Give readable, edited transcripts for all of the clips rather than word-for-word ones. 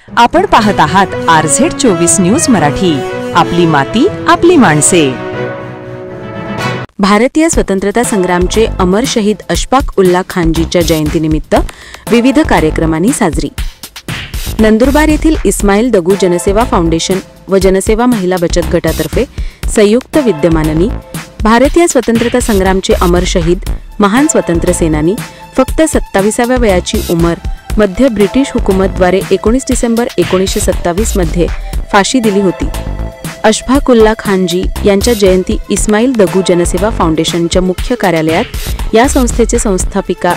आपण पाहत आहात RZ24 न्यूज मराठी, आपली माती आपली माणसे। भारतीय स्वतंत्रता संग्रामचे अमर शहीद अशफाक उल्ला खानजीच्या जयंतीनिमित्त विविध कार्यक्रमांनी साजरी। नंदुरबार येथील इस्माईल दगू जनसेवा फाउंडेशन व जनसेवा महिला बचत गटातर्फे संयुक्त विद्यमानाने भारतीय स्वतंत्रता संग्रामचे अमर शहीद महान स्वतंत्र सेनानी फक्त 27व्या वयाची उमर मध्य ब्रिटिश हुकूमतद्वारे 19 डिसेंबर 1927 मध्ये फाशी दिली होती। अशफाक उल्ला खानजी यांच्या जयंती इस्माईल दगू जनसेवा फाउंडेशनच्या मुख्य कार्यालयात या संस्थेचे संस्थापिका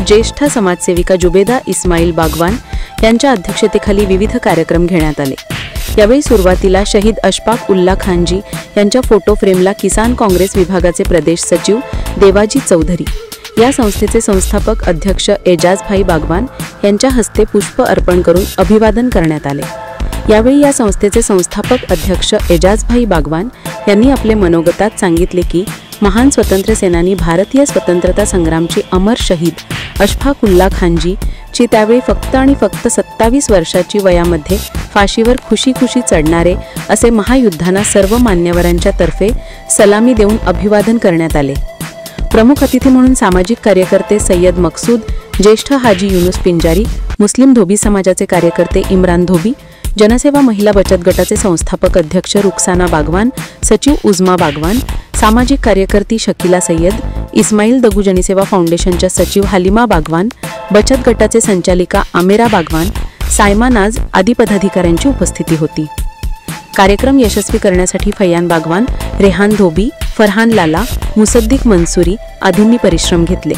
ज्येष्ठ समाजसेविका जुबेदा इस्माईल बागवान यांच्या अध्यक्षतेखाली विविध कार्यक्रम घेण्यात आले। यावेळी सुरुवातीला शहीद अशफाक उल्ला खानजी यांच्या फोटो फ्रेमला किसान काँग्रेस विभागाचे प्रदेश सचिव देवाजी चौधरी, या संस्थेचे संस्थापक अध्यक्ष एजाजभाई बागवान यांच्या हस्ते पुष्प अर्पण करून अभिवादन करण्यात आले। यावेळी या संस्थेचे संस्थापक अध्यक्ष एजाजभाई बागवान यांनी आपले मनोगतात सांगितले की महान स्वतंत्र सेनानी भारतीय स्वतंत्रता संग्रामचे अमर शहीद अशफाक उल्ला खानजी ची त्यावेळी फक्त 27 वर्षाची वयामध्ये फाशीवर खुशी चढणारे असे महायुद्धांना सर्व मान्यवरांच्या तर्फे सलामी देऊन अभिवादन करण्यात आले। प्रमुख अतिथी म्हणून सामाजिक कार्यकर्ते सय्यद मकसूद, ज्येष्ठ हाजी युनुस पिंजारी, मुस्लिम धोबी समाजाचे कार्यकर्ते इम्रान धोबी, जनसेवा महिला बचत गटाचे संस्थापक अध्यक्ष रुखसाना बागवान, सचिव उजमा बागवान, सामाजिक कार्यकर्ती शकीला सय्यद, इस्माईल दगू जनसेवा फाउंडेशनच्या सचिव हलीमा बागवान, बचत गटाचे संचालिका आमेरा बागवान, सायमा नाज आदी पदाधिकाऱ्यांची उपस्थिती होती। कार्यक्रम यशस्वी करण्यासाठी फैयान बागवान, रेहान धोबी, फरहान लाला, मुसद्दिक मंसूरी आदींनी परिश्रम घेतले।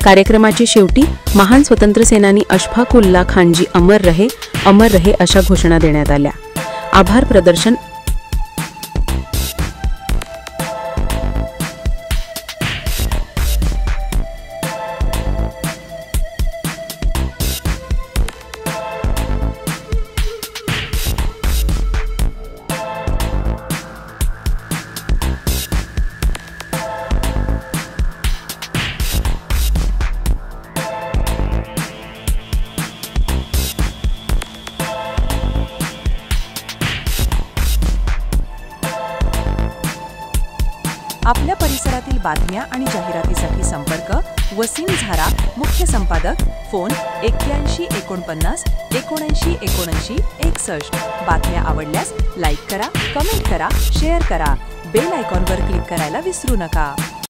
कार्यक्रमाची शेवटी महान स्वतंत्र सेनानी अशफाक उल्ला खानजी अमर रहे अशा घोषणा देण्यात आल्या। आभार प्रदर्शन आपल्या परिसरातील बातम्या आणि जाहिरातीसाठी संपर्क वसीम झारा, मुख्य संपादक, फोन 81 49 79 79 61। बातम्या आवडल्यास लाईक करा, कमेंट करा, शेअर करा, बेल आयकॉनवर क्लिक करायला विसरू नका।